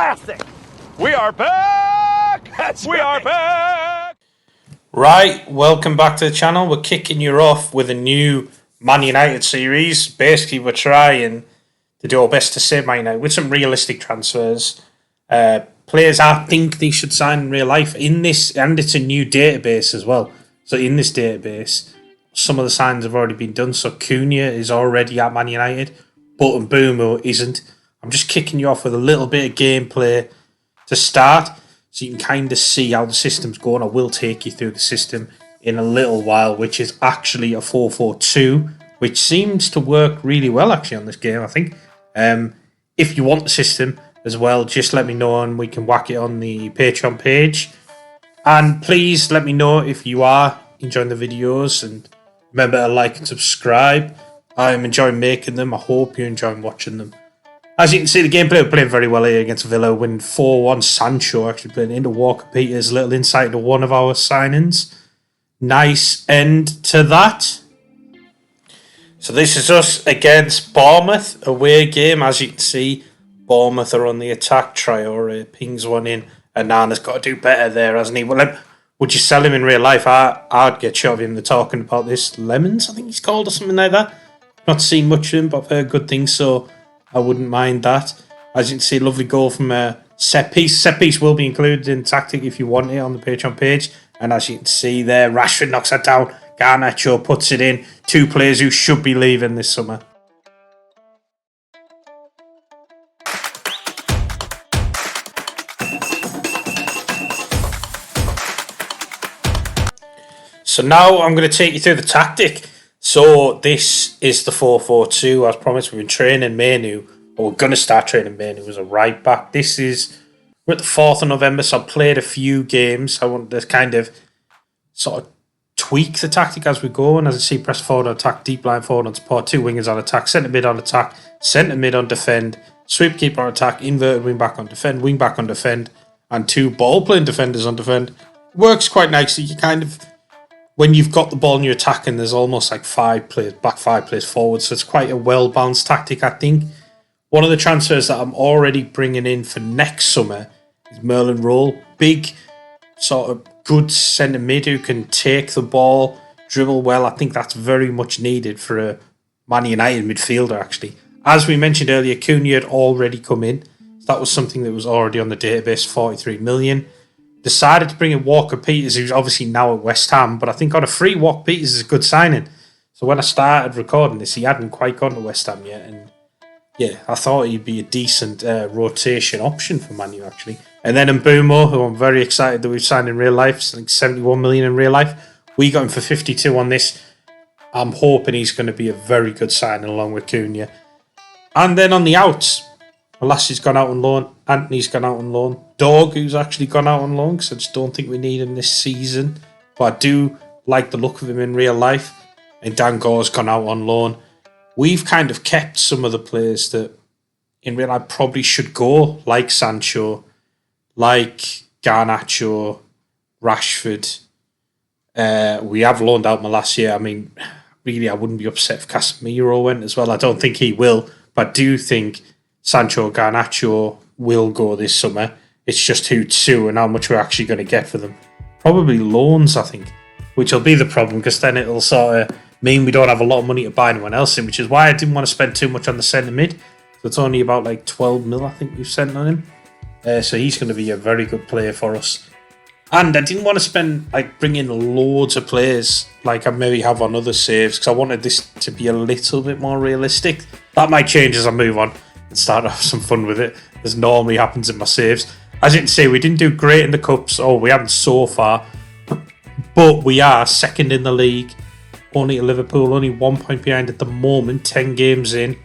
classic. We are back. We are back. Right, welcome back to the channel. We're kicking you off with a new Man United series. Basically, we're trying to do our best to save Man United with some realistic transfers. Players I think they should sign in real life in this, and it's a new database as well. So in this database, some of the signs have already been done. So Cunha is already at Man United, but Mbeumo isn't. I'm just kicking you off with a little bit of gameplay to start, so you can kind of see how the system's going. I will take you through the system in a little while, which is actually a 4-4-2, which seems to work really well actually on this game, I think. If you want the system as well, just let me know and we can whack it on the Patreon page. And please let me know if you are enjoying the videos, and remember to like and subscribe. I'm enjoying making them. I hope you're enjoying watching them. As you can see, the gameplay we're playing very well here against Villa, winning 4-1. Sancho actually playing into Walker Peters. Little insight into one of our signings. Nice end to that. So this is us against Bournemouth, away game. As you can see, Bournemouth are on the attack. Traore pings one in. And Nana's got to do better there, hasn't he? Well, would you sell him in real life? I'd get shot of him. They're talking about this. Lemons, I think he's called, or something like that. Not seen much of him, but I've heard good things, so I wouldn't mind that. As you can see, lovely goal from set piece. Set piece will be included in tactic if you want it on the Patreon page. And as you can see there, Rashford knocks that down. Garnacho puts it in. Two players who should be leaving this summer. So now I'm going to take you through the tactic. So this is the 4-4-2. As promised, we've been training Manu, or we're going to start training Manu as a right back. We're at the 4th of November, so I've played a few games. I want to kind of sort of tweak the tactic as we go. And as you see, press forward on attack, deep line forward on support, two wingers on attack, centre mid on attack, centre mid on defend, sweep keeper on attack, inverted wing back on defend, wing back on defend, and two ball playing defenders on defend. It works quite nicely. You kind of, when you've got the ball and you're attacking, there's almost like 5 players back, 5 players forward. So it's quite a well-balanced tactic, I think. One of the transfers that I'm already bringing in for next summer is Merlin Roll. Big, sort of good centre mid who can take the ball, dribble well. I think that's very much needed for a Man United midfielder, actually. As we mentioned earlier, Cunha had already come in. So that was something that was already on the database, 43 million. Decided to bring in Walker Peters, who's obviously now at West Ham, but I think on a free, Walker Peters is a good signing. So when I started recording this, he hadn't quite gone to West Ham yet, and yeah, I thought he'd be a decent rotation option for Man U, actually. And then Mbeumo, who I'm very excited that we've signed in real life, it's like 71 million in real life. We got him for 52 on this. I'm hoping he's going to be a very good signing along with Cunha. And then on the outs, Molassi's gone out on loan. Anthony's gone out on loan. Dog, who's actually gone out on loan, because I just don't think we need him this season. But I do like the look of him in real life. And Dangore's gone out on loan. We've kind of kept some of the players that in real life probably should go, like Sancho, like Garnacho, Rashford. We have loaned out Molassia. I mean, really, I wouldn't be upset if Casemiro went as well. I don't think he will, but I do think Sancho, Garnacho will go this summer. It's just who to and how much we're actually going to get for them. Probably loans, I think, which will be the problem, because then it'll sort of mean we don't have a lot of money to buy anyone else in, which is why I didn't want to spend too much on the centre mid. So it's only about like 12 mil, I think we've sent on him. So he's going to be a very good player for us. And I didn't want to spend, like, bring in loads of players like I maybe have on other saves, because I wanted this to be a little bit more realistic. That might change as I move on and start to have some fun with it, as normally happens in my saves. As you can see, we didn't do great in the Cups. Oh, we haven't so far. But we are second in the league. Only at Liverpool, only 1 point behind at the moment, 10 games in.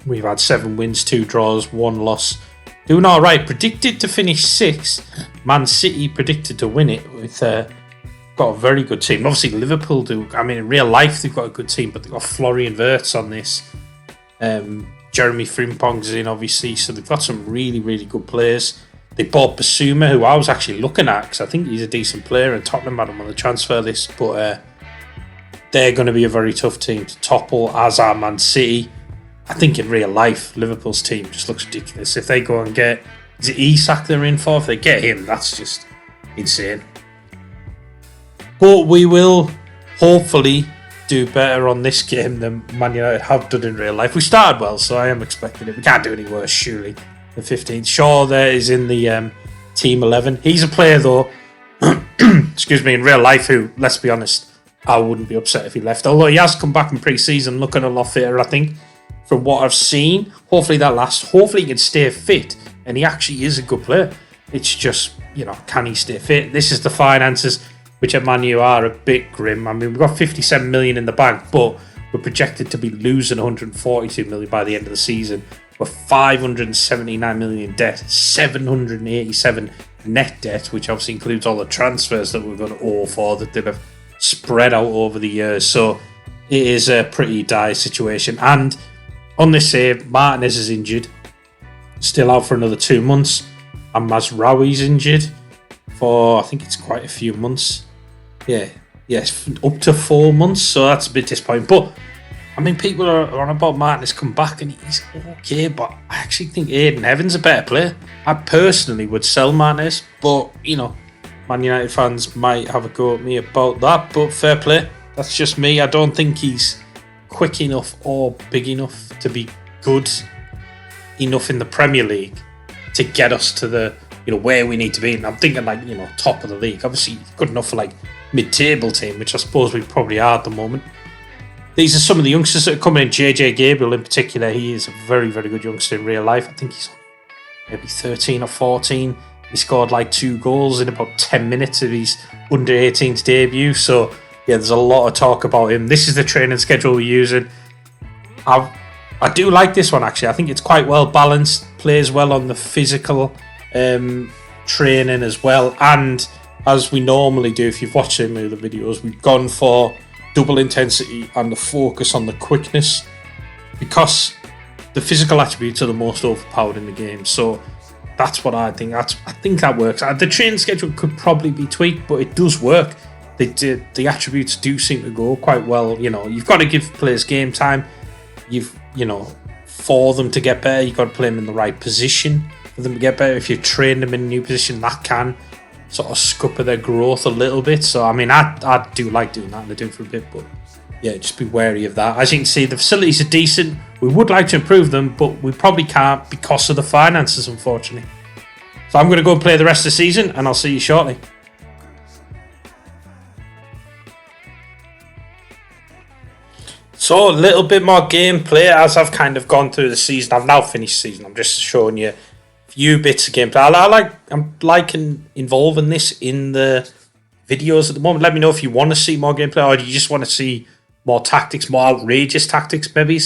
We've had 7 wins, 2 draws, 1 loss. Doing all right. Predicted to finish 6th. Man City predicted to win it. With got a very good team. Obviously, Liverpool do. I mean, in real life, they've got a good team, but they've got Florian Wirtz on this. Jeremy Frimpong's in, obviously. So they've got some really, really good players. They bought Basuma, who I was actually looking at, because I think he's a decent player, and Tottenham had him on the transfer list. But they're going to be a very tough team to topple, as are Man City. I think in real life, Liverpool's team just looks ridiculous. If they go and get Is it Isak they're in for? If they get him, that's just insane. But we will hopefully do better on this game than Man United have done in real life. We started well, so I am expecting it. We can't do any worse, surely. The 15th. Shaw there is in the team 11. He's a player, though, excuse me, in real life who, let's be honest, I wouldn't be upset if he left. Although he has come back in pre-season looking a lot fitter, I think, from what I've seen. Hopefully that lasts. Hopefully he can stay fit, and he actually is a good player. It's just, can he stay fit? This is the finances, which at Man U are a bit grim. I mean, we've got 57 million in the bank, but we're projected to be losing 142 million by the end of the season. We're 579 million debt, 787 net debt, which obviously includes all the transfers that we're going to owe for that they'll have spread out over the years. So it is a pretty dire situation. And on this save, Martinez is injured, still out for another 2 months, and Mazraoui's injured for, I think it's quite a few months. Yes, up to 4 months, so that's a bit disappointing. But I mean, people are on about Martinez come back, and he's okay, but I actually think Aiden Evans a better player. I personally would sell Martinez, but Man United fans might have a go at me about that, but fair play. That's just me. I don't think he's quick enough or big enough to be good enough in the Premier League to get us to the where we need to be. And I'm thinking top of the league. Obviously good enough for mid-table team, which I suppose we probably are at the moment. These are some of the youngsters that are coming in. JJ Gabriel in particular, he is a very, very good youngster in real life. I think he's maybe 13 or 14. He scored 2 goals in about 10 minutes of his under 18s debut. So yeah, there's a lot of talk about him. This is the training schedule we're using. I do like this one actually. I think it's quite well balanced, plays well on the physical training as well. And as we normally do, if you've watched any of the videos, we've gone for double intensity and the focus on the quickness, because the physical attributes are the most overpowered in the game. So that's what I think. I think that works. The training schedule could probably be tweaked, but it does work. The attributes do seem to go quite well. You've got to give players game time. For them to get better, you've got to play them in the right position for them to get better. If you train them in a new position, that can sort of scupper their growth a little bit. So I mean, I do like doing that, and I do it for a bit, but yeah, just be wary of that. As you can see, the facilities are decent. We would like to improve them, but we probably can't because of the finances, unfortunately. So I'm going to go and play the rest of the season, and I'll see you shortly. So a little bit more gameplay as I've kind of gone through the season. I've now finished the season. I'm just showing you few bits of gameplay. I'm liking involving this in the videos at the moment. Let me know if you want to see more gameplay, or do you just want to see more tactics, more outrageous tactics maybe.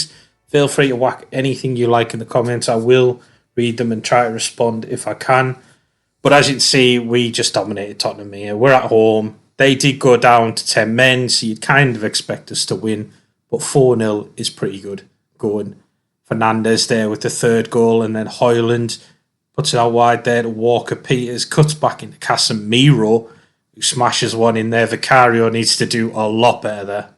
Feel free to whack anything you like in the comments. I will read them and try to respond if I can. But as you can see, we just dominated Tottenham here. We're at home. They did go down to 10 men, so you'd kind of expect us to win. But 4-0 is pretty good going. Fernandes there with the third goal, and then Højlund puts it out wide there to Walker Peters, cuts back into Casemiro, who smashes one in there. Vicario needs to do a lot better there.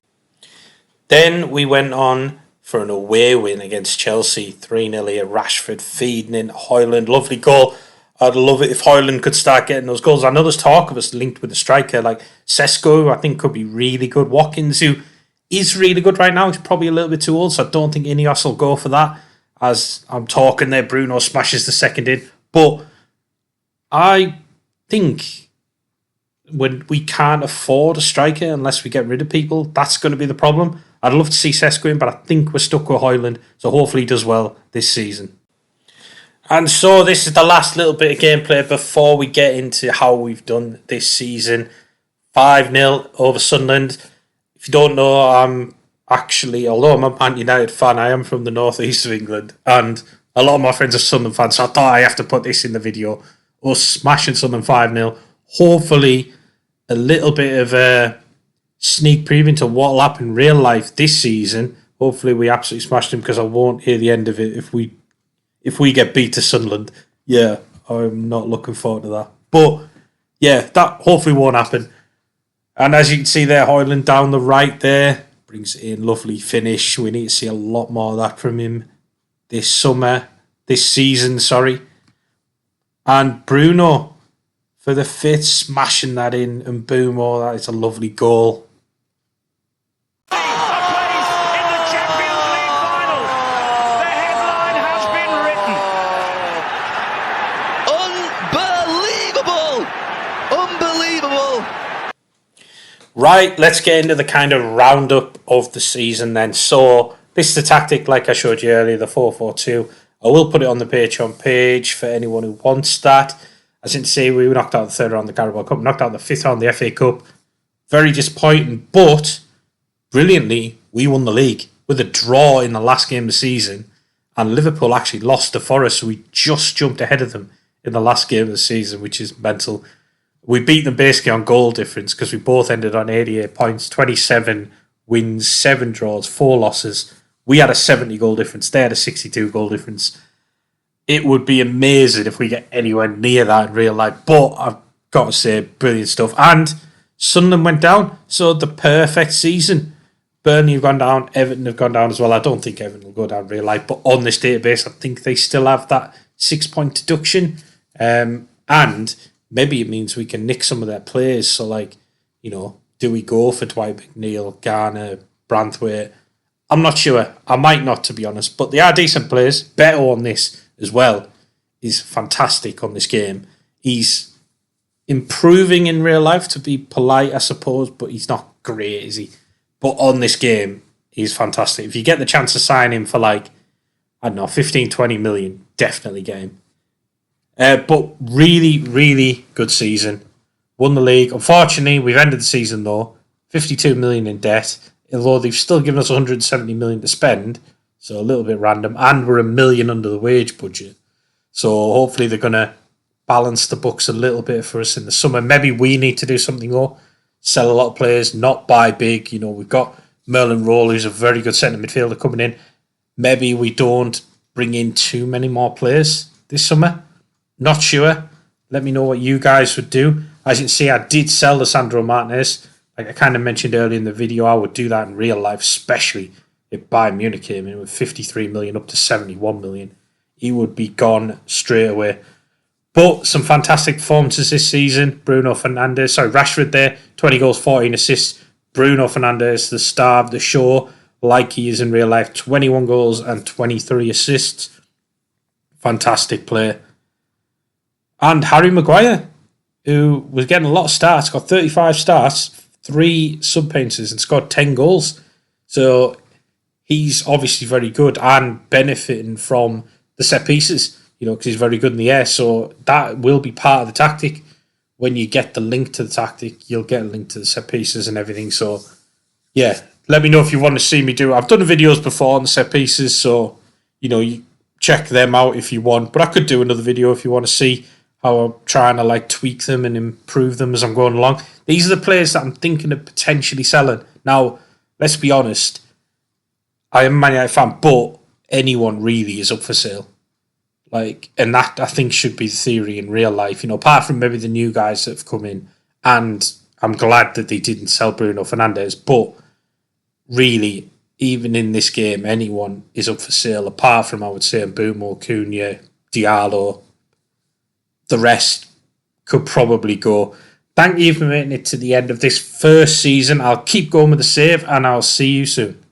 Then we went on for an away win against Chelsea, 3-0 here. Rashford feeding in Højlund, lovely goal. I'd love it if Højlund could start getting those goals. I know there's talk of us linked with a striker like Sesko, who I think could be really good. Watkins, who is really good right now. He's probably a little bit too old, so I don't think Ineos will go for that. As I'm talking there, Bruno smashes the second in. But I think when we can't afford a striker unless we get rid of people, that's going to be the problem. I'd love to see Sesko in, but I think we're stuck with Højlund, so hopefully he does well this season. And so this is the last little bit of gameplay before we get into how we've done this season. 5-0 over Sunderland. If you don't know, I'm actually, although I'm a Man United fan, I am from the northeast of England, and a lot of my friends are Sunderland fans, so I thought I have to put this in the video. Us smashing Sunderland 5-0. Hopefully, a little bit of a sneak preview into what will happen in real life this season. Hopefully, we absolutely smashed them, because I won't hear the end of it if we get beat to Sunderland. Yeah, I'm not looking forward to that. But yeah, that hopefully won't happen. And as you can see there, Højlund down the right there. Brings it in, lovely finish. We need to see a lot more of that from him this season. And Bruno for the fifth, smashing that in, and boom, oh, that is a lovely goal. A place in the Champions League final. The headline has been written. Unbelievable! Right, let's get into the kind of roundup of the season then. So, this is the tactic, like I showed you earlier, the 4-4-2. I will put it on the Patreon page for anyone who wants that. As I didn't say, we knocked out the third round of the Carabao Cup, knocked out the fifth round of the FA Cup. Very disappointing, but brilliantly, we won the league with a draw in the last game of the season. And Liverpool actually lost to Forest, so we just jumped ahead of them in the last game of the season, which is mental. We beat them basically on goal difference because we both ended on 88 points, 27 wins, 7 draws, 4 losses. We had a 70 goal difference. They had a 62 goal difference. It would be amazing if we get anywhere near that in real life. But I've got to say, brilliant stuff. And Sunderland went down, so the perfect season. Burnley have gone down, Everton have gone down as well. I don't think Everton will go down in real life, but on this database, I think they still have that 6-point deduction. And maybe it means we can nick some of their players. So, like, you know, do we go for Dwight McNeil, Garner, Branthwaite? I'm not sure. I might not, to be honest. But they are decent players. Beto on this as well is fantastic on this game. He's improving in real life, to be polite, I suppose, but he's not great, is he? But on this game, he's fantastic. If you get the chance to sign him for, like, I don't know, 15, 20 million, definitely get him. But really, really good season. Won the league. Unfortunately, we've ended the season, though, 52 million in debt, although they've still given us 170 million to spend, so a little bit random, and we're $1 million under the wage budget. So hopefully they're going to balance the books a little bit for us in the summer. Maybe we need to do something, though. Sell a lot of players, not buy big. You know, we've got Merlin Roll, who's a very good centre midfielder coming in. Maybe we don't bring in too many more players this summer. Not sure. Let me know what you guys would do. As you can see, I did sell Lisandro Martinez. Like I kind of mentioned earlier in the video, I would do that in real life, especially if Bayern Munich came in with 53 million up to 71 million. He would be gone straight away. But some fantastic performances this season. Rashford there, 20 goals, 14 assists. Bruno Fernandes, the star of the show, like he is in real life, 21 goals and 23 assists. Fantastic player. And Harry Maguire, who was getting a lot of starts, got 35 starts, 3 sub-appearances and scored 10 goals. So he's obviously very good and benefiting from the set pieces, you know, because he's very good in the air. So that will be part of the tactic. When you get the link to the tactic, you'll get a link to the set pieces and everything. So, yeah, let me know if you want to see me do it. I've done videos before on the set pieces, so, you know, you check them out if you want. But I could do another video if you want to see how I'm trying to, like, tweak them and improve them as I'm going along. These are the players that I'm thinking of potentially selling. Now, let's be honest, I am a Man United fan, but anyone really is up for sale. Like, and that, I think, should be the theory in real life, you know, apart from maybe the new guys that have come in. And I'm glad that they didn't sell Bruno Fernandes, but really, even in this game, anyone is up for sale, apart from, I would say, Mbeumo, Cunha, Diallo. The rest could probably go. Thank you for making it to the end of this first season. I'll keep going with the save, and I'll see you soon.